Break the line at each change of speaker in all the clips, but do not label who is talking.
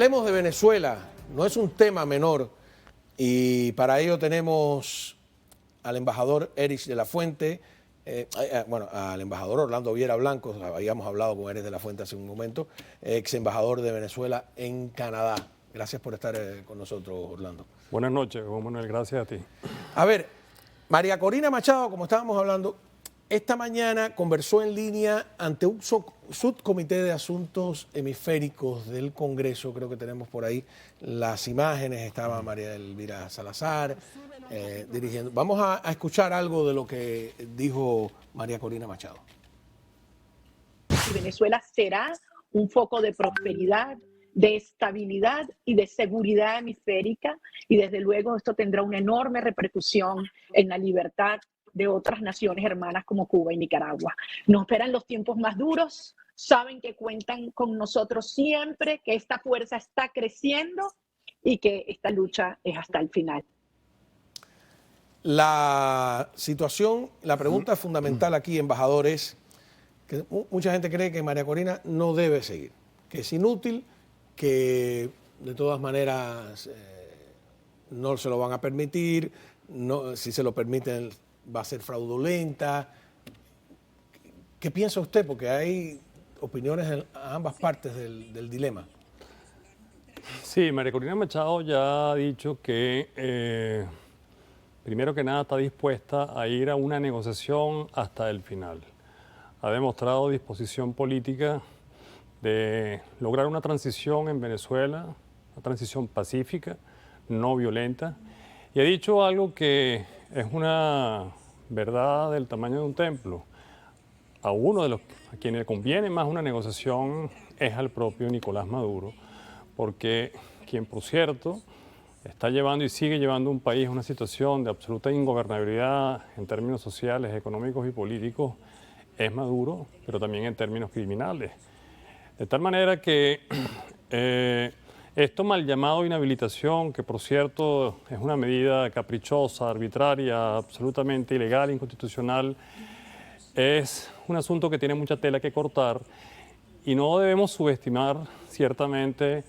Hablemos de Venezuela, no es un tema menor y para ello tenemos al embajador Erich de la Fuente, al embajador Orlando Viera Blanco, habíamos hablado con Erich de la Fuente hace un momento, ex embajador de Venezuela en Canadá. Gracias por estar con nosotros, Orlando.
Buenas noches, Juan Manuel, gracias a ti.
A ver, María Corina Machado, como estábamos hablando, esta mañana conversó en línea ante un subcomité de asuntos hemisféricos del Congreso. Creo que tenemos por ahí las imágenes. Estaba María Elvira Salazar dirigiendo. Vamos a escuchar algo de lo que dijo María Corina Machado.
Venezuela será un foco de prosperidad, de estabilidad y de seguridad hemisférica, y desde luego esto tendrá una enorme repercusión en la libertad de otras naciones hermanas como Cuba y Nicaragua. Nos esperan los tiempos más duros, saben que cuentan con nosotros siempre, que esta fuerza está creciendo y que esta lucha es hasta el final.
La situación, la pregunta fundamental aquí, embajador, es que mucha gente cree que María Corina no debe seguir, que es inútil, que de todas maneras no se lo van a permitir, no, si se lo permiten va a ser fraudulenta. ¿Qué piensa usted? Porque hay opiniones a ambas partes del dilema.
Sí, María Corina Machado ya ha dicho que primero que nada está dispuesta a ir a una negociación hasta el final. Ha demostrado disposición política de lograr una transición en Venezuela, una transición pacífica, no violenta, y ha dicho algo que es una verdad del tamaño de un templo. A uno de los a quienes le conviene más una negociación es al propio Nicolás Maduro, porque quien, por cierto, está llevando y sigue llevando un país a una situación de absoluta ingobernabilidad en términos sociales, económicos y políticos, es Maduro, pero también en términos criminales. De tal manera que esto mal llamado inhabilitación, que por cierto es una medida caprichosa, arbitraria, absolutamente ilegal, inconstitucional, es un asunto que tiene mucha tela que cortar y no debemos subestimar ciertamente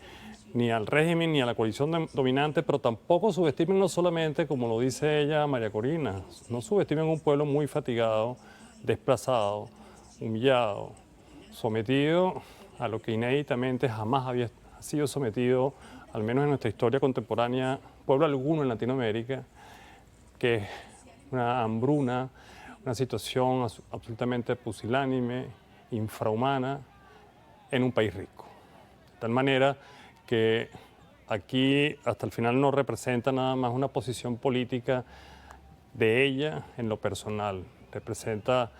ni al régimen ni a la coalición dominante, pero tampoco subestimen no solamente, como lo dice ella, María Corina, no subestimen un pueblo muy fatigado, desplazado, humillado, sometido a lo que inéditamente jamás había sido sometido, al menos en nuestra historia contemporánea, pueblo alguno en Latinoamérica, que es una hambruna, una situación absolutamente pusilánime, infrahumana, en un país rico. De tal manera que aquí hasta el final no representa nada más una posición política de ella en lo personal, representa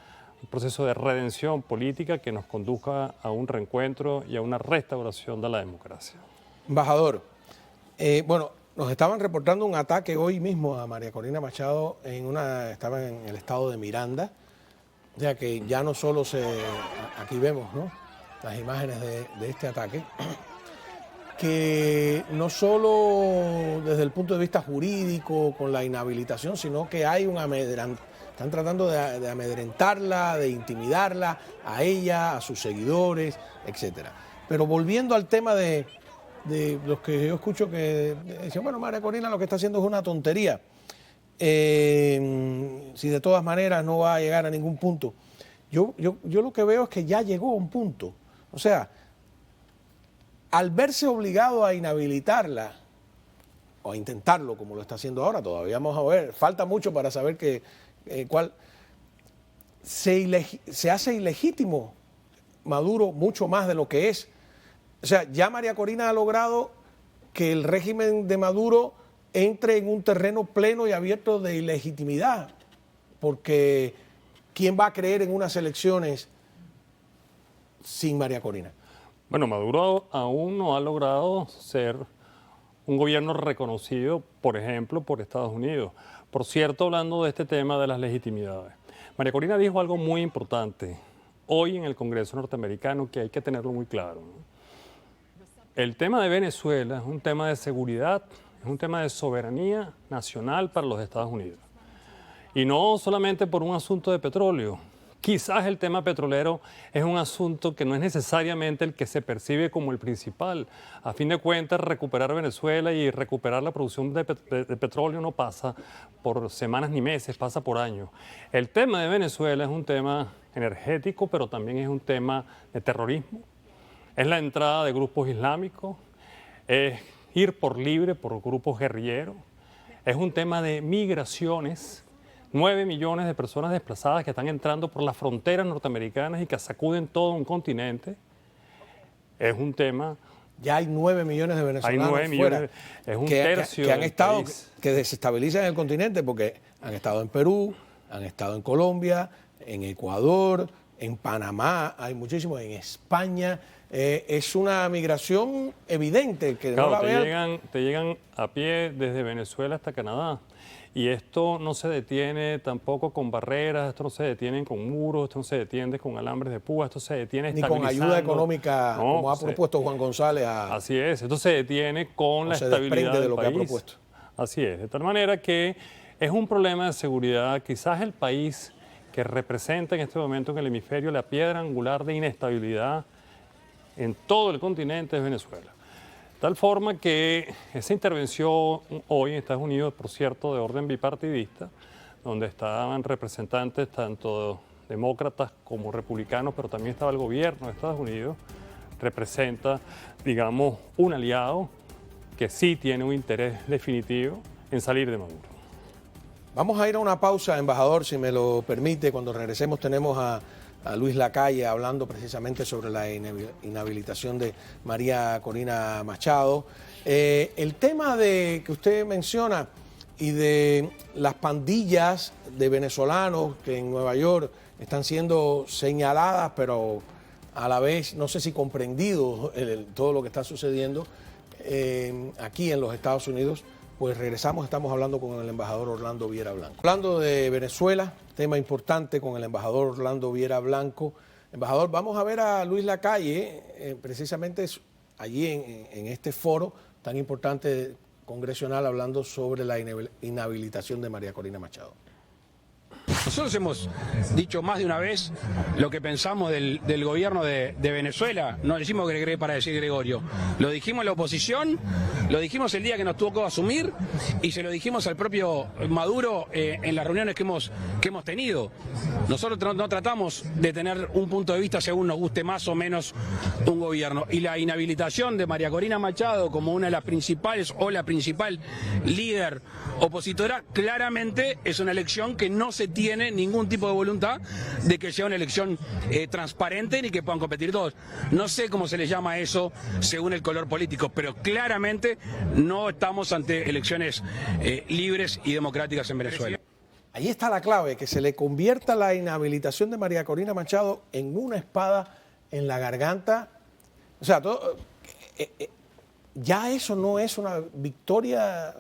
un proceso de redención política que nos conduzca a un reencuentro y a una restauración de la democracia.
Embajador, nos estaban reportando un ataque hoy mismo a María Corina Machado, estaba en el estado de Miranda, o sea que ya no solo aquí vemos, ¿no?, las imágenes de este ataque, que no solo desde el punto de vista jurídico, con la inhabilitación, sino que hay están tratando de amedrentarla, de intimidarla a ella, a sus seguidores, etcétera. Pero volviendo al tema de los que yo escucho que dicen, bueno, María Corina lo que está haciendo es una tontería, si de todas maneras no va a llegar a ningún punto. Yo lo que veo es que ya llegó a un punto. O sea, al verse obligado a inhabilitarla, o a intentarlo como lo está haciendo ahora, todavía vamos a ver, falta mucho para saber se hace ilegítimo Maduro mucho más de lo que es. O sea, ya María Corina ha logrado que el régimen de Maduro entre en un terreno pleno y abierto de ilegitimidad, porque ¿quién va a creer en unas elecciones sin María Corina?
Bueno, Maduro aún no ha logrado ser un gobierno reconocido, por ejemplo, por Estados Unidos. Por cierto, hablando de este tema de las legitimidades, María Corina dijo algo muy importante hoy en el Congreso norteamericano que hay que tenerlo muy claro. El tema de Venezuela es un tema de seguridad, es un tema de soberanía nacional para los Estados Unidos. Y no solamente por un asunto de petróleo, Quizás el tema petrolero es un asunto que no es necesariamente el que se percibe como el principal. A fin de cuentas, recuperar Venezuela y recuperar la producción de petróleo no pasa por semanas ni meses, pasa por años. El tema de Venezuela es un tema energético, pero también es un tema de terrorismo. Es la entrada de grupos islámicos, es ir por libre por grupos guerrilleros, es un tema de migraciones. 9 millones de personas desplazadas que están entrando por las fronteras norteamericanas y que sacuden todo un continente. Es un tema...
Ya hay 9 millones de venezolanos
hay 9 millones,
fuera,
es un
que
tercio
han
del
estado,
país.
que desestabilizan el continente porque han estado en Perú, han estado en Colombia, en Ecuador, en Panamá, hay muchísimos, en España. Es una migración evidente que
Claro,
no la vean.
te llegan a pie desde Venezuela hasta Canadá. Y esto no se detiene tampoco con barreras, esto no se detiene con muros, esto no se detiene con alambres de púa, esto se detiene
Ni con ayuda económica,
No,
como ha propuesto Juan González.
Así es, esto se detiene con la
se
estabilidad
desprende de
del
lo que ha
país.
propuesto.
Así es, de tal manera que es un problema de seguridad. Quizás el país que representa en este momento en el hemisferio la piedra angular de inestabilidad en todo el continente es Venezuela. Tal forma que esa intervención hoy en Estados Unidos, por cierto, de orden bipartidista, donde estaban representantes tanto demócratas como republicanos, pero también estaba el gobierno de Estados Unidos, representa, digamos, un aliado que sí tiene un interés definitivo en salir de Maduro.
Vamos a ir a una pausa, embajador, si me lo permite. Cuando regresemos tenemos a Luis Lacalle hablando precisamente sobre la inhabilitación de María Corina Machado. El tema que usted menciona y de las pandillas de venezolanos que en Nueva York están siendo señaladas, pero a la vez no sé si comprendido todo lo que está sucediendo aquí en los Estados Unidos. Pues regresamos, estamos hablando con el embajador Orlando Viera Blanco. Hablando de Venezuela, tema importante con el embajador Orlando Viera Blanco. Embajador, vamos a ver a Luis Lacalle, precisamente allí en este foro tan importante congresional, hablando sobre la inhabilitación de María Corina Machado.
Nosotros hemos dicho más de una vez lo que pensamos del gobierno de Venezuela. No decimos Gregre para decir Gregorio. Lo dijimos en la oposición, lo dijimos el día que nos tuvo que asumir y se lo dijimos al propio Maduro en las reuniones que hemos tenido. Nosotros no tratamos de tener un punto de vista según nos guste más o menos un gobierno. Y la inhabilitación de María Corina Machado como una de las principales o la principal líder opositora claramente es una elección que no se tiene ningún tipo de voluntad de que sea una elección transparente ni que puedan competir todos. No sé cómo se les llama eso según el color político, pero claramente no estamos ante elecciones libres y democráticas en Venezuela.
Ahí está la clave, que se le convierta la inhabilitación de María Corina Machado en una espada en la garganta. O sea, ya eso no es una victoria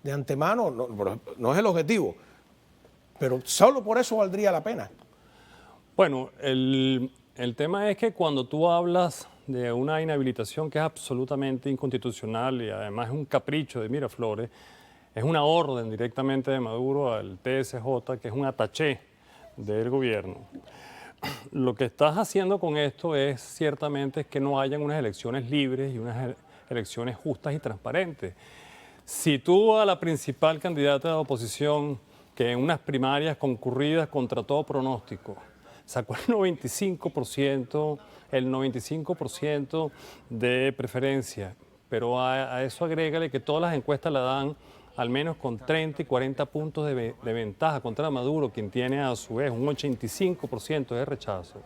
de antemano, no es el objetivo. Pero solo por eso valdría la pena.
Bueno, el tema es que cuando tú hablas de una inhabilitación que es absolutamente inconstitucional y además es un capricho de Miraflores, es una orden directamente de Maduro al TSJ, que es un ataché del gobierno. Lo que estás haciendo con esto es ciertamente que no hayan unas elecciones libres y unas elecciones justas y transparentes. Si tú a la principal candidata de la oposición, que en unas primarias concurridas contra todo pronóstico, sacó el 95% de preferencia, pero a eso agrégale que todas las encuestas la dan al menos con 30 y 40 puntos de ventaja contra Maduro, quien tiene a su vez un 85% de rechazo.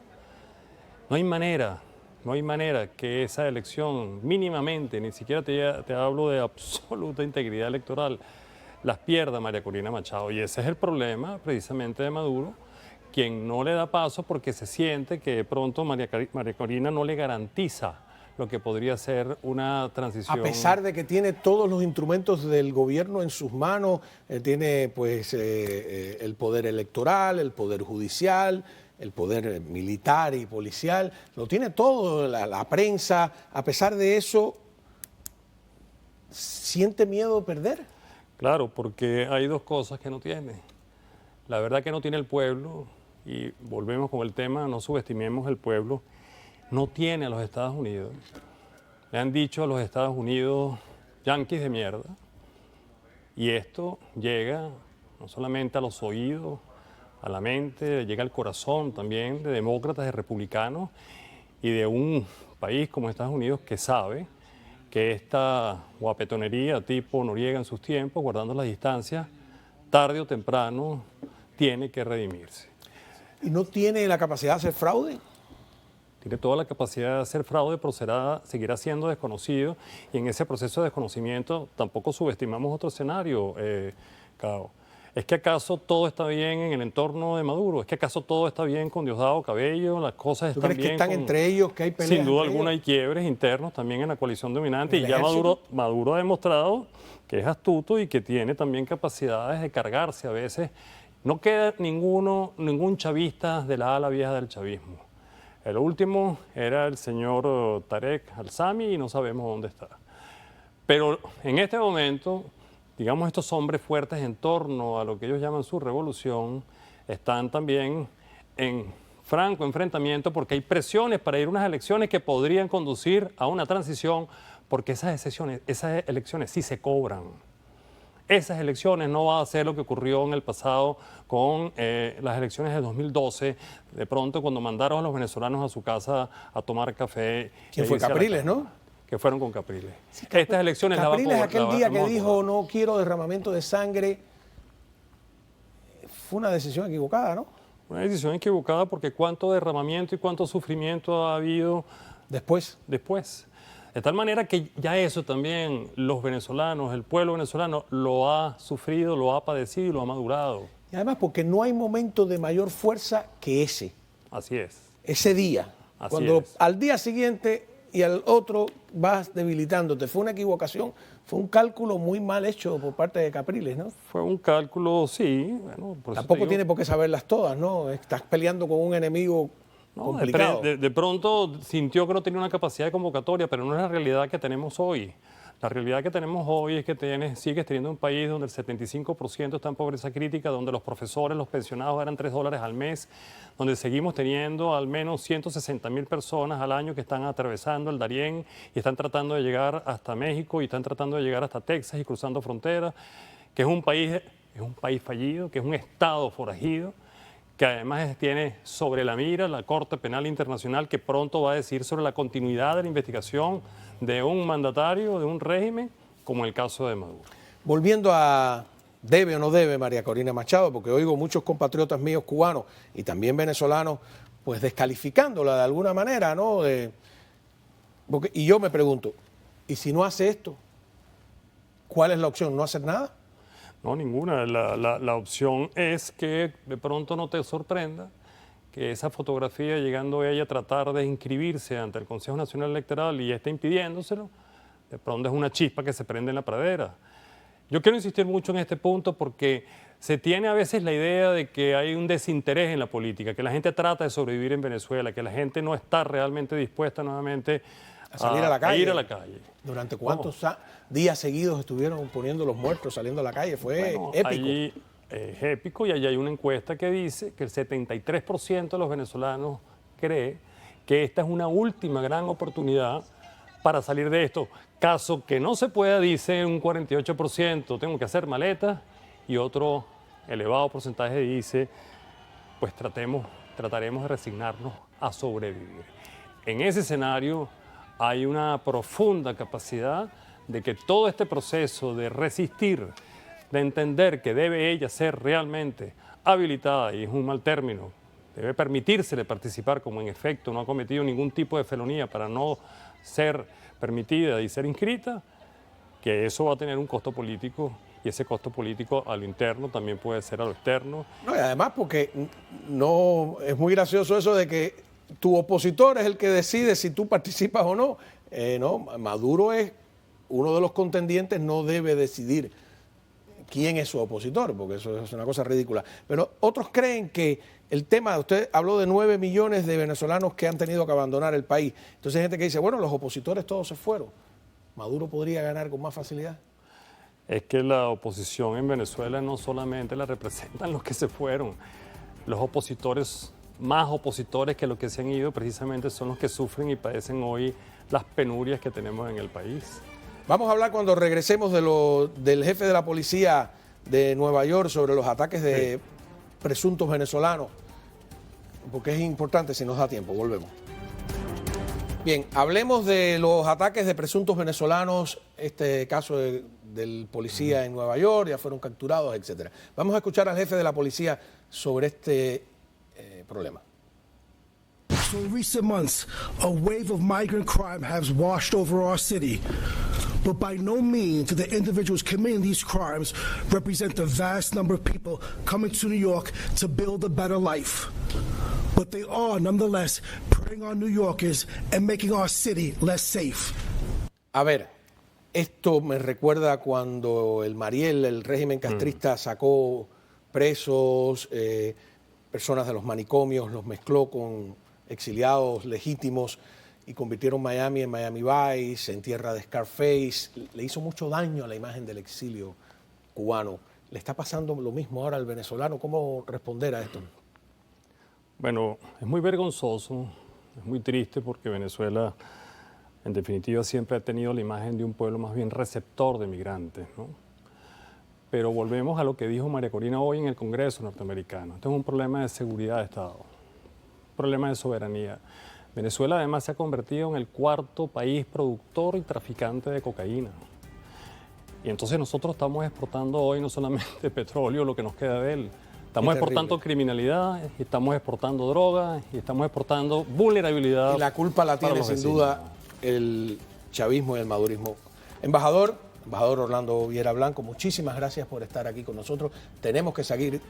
No hay manera que esa elección mínimamente, ni siquiera te hablo de absoluta integridad electoral, las pierda María Corina Machado. Y ese es el problema precisamente de Maduro, quien no le da paso porque se siente que de pronto María Corina no le garantiza lo que podría ser una transición.
A pesar de que tiene todos los instrumentos del gobierno en sus manos, tiene pues el poder electoral, el poder judicial, el poder militar y policial, lo tiene todo, la prensa. A pesar de eso, ¿siente miedo de perder?
Claro, porque hay dos cosas que no tiene. La verdad que no tiene el pueblo y volvemos con el tema, no subestimemos el pueblo, no tiene a los Estados Unidos. Le han dicho a los Estados Unidos, yanquis de mierda, y esto llega no solamente a los oídos, a la mente, llega al corazón también de demócratas, de republicanos y de un país como Estados Unidos que sabe que esta guapetonería tipo Noriega en sus tiempos, guardando las distancias, tarde o temprano tiene que redimirse.
¿Y no tiene la capacidad de hacer fraude?
Tiene toda la capacidad de hacer fraude, pero seguirá siendo desconocido, y en ese proceso de desconocimiento tampoco subestimamos otro escenario, Cao. ¿Es que acaso todo está bien en el entorno de Maduro? ¿Es que acaso todo está bien con Diosdado Cabello? Las cosas
¿Tú
están
crees que
bien
están entre ellos, que hay peleas?
Sin duda
entre
alguna hay
ellos?
quiebres internos también en la coalición dominante, y
¿El
ya
ejército?
Maduro ha demostrado que es astuto y que tiene también capacidades de cargarse a veces. No queda ningún chavista de la ala vieja del chavismo. El último era el señor Tarek Al-Sami y no sabemos dónde está. Pero en este momento, digamos, estos hombres fuertes en torno a lo que ellos llaman su revolución están también en franco enfrentamiento, porque hay presiones para ir a unas elecciones que podrían conducir a una transición, porque esas elecciones sí se cobran. Esas elecciones no va a ser lo que ocurrió en el pasado con las elecciones de 2012, de pronto cuando mandaron a los venezolanos a su casa a tomar café.
¿Quién fue? Capriles, ¿no?
Que fueron con Capriles. Estas elecciones
Capriles, aquel día que
vamos a
dijo
cobrar.
no quiero derramamiento de sangre, fue una decisión equivocada, ¿no?
Una decisión equivocada, porque cuánto derramamiento y cuánto sufrimiento ha habido
Después.
De tal manera que ya eso también los venezolanos, el pueblo venezolano lo ha sufrido, lo ha padecido y lo ha madurado.
Y además porque no hay momento de mayor fuerza que
Así es.
ese día.
Así
Cuando
es.
al día siguiente y al otro vas debilitándote. Fue una equivocación, fue un cálculo muy mal hecho por parte de Capriles, ¿no?
Fue un cálculo, sí. Bueno, por eso te
Tampoco
digo,
tiene por qué saberlas todas, ¿no? Estás peleando con un enemigo
no,
complicado.
de pronto sintió que no tenía una capacidad de convocatoria, pero no es la realidad que tenemos hoy. La realidad que tenemos hoy es que sigues teniendo un país donde el 75% está en pobreza crítica, donde los profesores, los pensionados ganan $3 al mes, donde seguimos teniendo al menos 160.000 personas al año que están atravesando el Darién y están tratando de llegar hasta México y están tratando de llegar hasta Texas y cruzando fronteras, que es un país fallido, que es un Estado forajido, que además tiene sobre la mira la Corte Penal Internacional, que pronto va a decir sobre la continuidad de la investigación de un mandatario, de un régimen, como el caso de Maduro.
Volviendo a debe o no debe María Corina Machado, porque oigo muchos compatriotas míos cubanos y también venezolanos, pues descalificándola de alguna manera, ¿no? Y yo me pregunto, ¿y si no hace esto? ¿Cuál es la opción? ¿No hacer nada?
No, ninguna. La opción es que de pronto no te sorprenda que esa fotografía, llegando ella a tratar de inscribirse ante el Consejo Nacional Electoral y está impidiéndoselo, de pronto es una chispa que se prende en la pradera. Yo quiero insistir mucho en este punto porque se tiene a veces la idea de que hay un desinterés en la política, que la gente trata de sobrevivir en Venezuela, que la gente no está realmente dispuesta nuevamente
A salir a la calle.
ir a la calle.
¿Durante cuántos días seguidos estuvieron poniendo los muertos saliendo a la calle? Fue
Bueno,
épico.
allí es épico, y allí hay una encuesta que dice que el 73% de los venezolanos cree que esta es una última gran oportunidad para salir de esto. Caso que no se pueda, dice un 48%, tengo que hacer maletas, y otro elevado porcentaje dice, pues trataremos de resignarnos a sobrevivir. En ese escenario hay una profunda capacidad de que todo este proceso de resistir, de entender que debe ella ser realmente habilitada, y es un mal término, debe permitírsele participar, como en efecto no ha cometido ningún tipo de felonía para no ser permitida y ser inscrita, que eso va a tener un costo político, y ese costo político a lo interno también puede ser a lo externo.
No, y además porque no es muy gracioso eso de que tu opositor es el que decide si tú participas o no. No, Maduro es uno de los contendientes, no debe decidir quién es su opositor, porque eso es una cosa ridícula. Pero otros creen que el tema, usted habló de 9 millones de venezolanos que han tenido que abandonar el país. Entonces hay gente que dice, bueno, los opositores todos se fueron. ¿Maduro podría ganar con más facilidad?
Es que la oposición en Venezuela no solamente la representan los que se fueron. los opositores, más opositores que los que se han ido, precisamente son los que sufren y padecen hoy las penurias que tenemos en el país.
Vamos a hablar cuando regresemos del jefe de la policía de Nueva York sobre los ataques de presuntos venezolanos, porque es importante si nos da tiempo. Volvemos. Bien, hablemos de los ataques de presuntos venezolanos, este caso del policía en Nueva York, ya fueron capturados, etcétera. Vamos a escuchar al jefe de la policía sobre este problema.
So in recent months, a wave of migrant crime has washed over our city. But by no means do the individuals committing these crimes represent the vast number of people coming to New York to build a better life. But they are nonetheless preying on New Yorkers and making our city less safe.
A ver, esto me recuerda cuando el Mariel, el régimen castrista, sacó presos, personas de los manicomios, los mezcló con exiliados legítimos y convirtieron Miami en Miami Vice, en tierra de Scarface. Le hizo mucho daño a la imagen del exilio cubano. ¿Le está pasando lo mismo ahora al venezolano? ¿Cómo responder a esto?
Bueno, es muy vergonzoso, es muy triste porque Venezuela, en definitiva, siempre ha tenido la imagen de un pueblo más bien receptor de migrantes, ¿no? Pero volvemos a lo que dijo María Corina hoy en el Congreso norteamericano. Esto es un problema de seguridad de Estado, un problema de soberanía. Venezuela además se ha convertido en el cuarto país productor y traficante de cocaína. Y entonces nosotros estamos exportando hoy no solamente petróleo, lo que nos queda de él. Estamos exportando criminalidad, y estamos exportando drogas, y estamos exportando vulnerabilidad.
Y la culpa la tiene sin duda el chavismo y el madurismo. Embajador Orlando Viera Blanco, muchísimas gracias por estar aquí con nosotros. Tenemos que seguir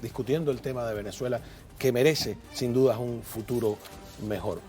discutiendo el tema de Venezuela, que merece sin duda un futuro mejor.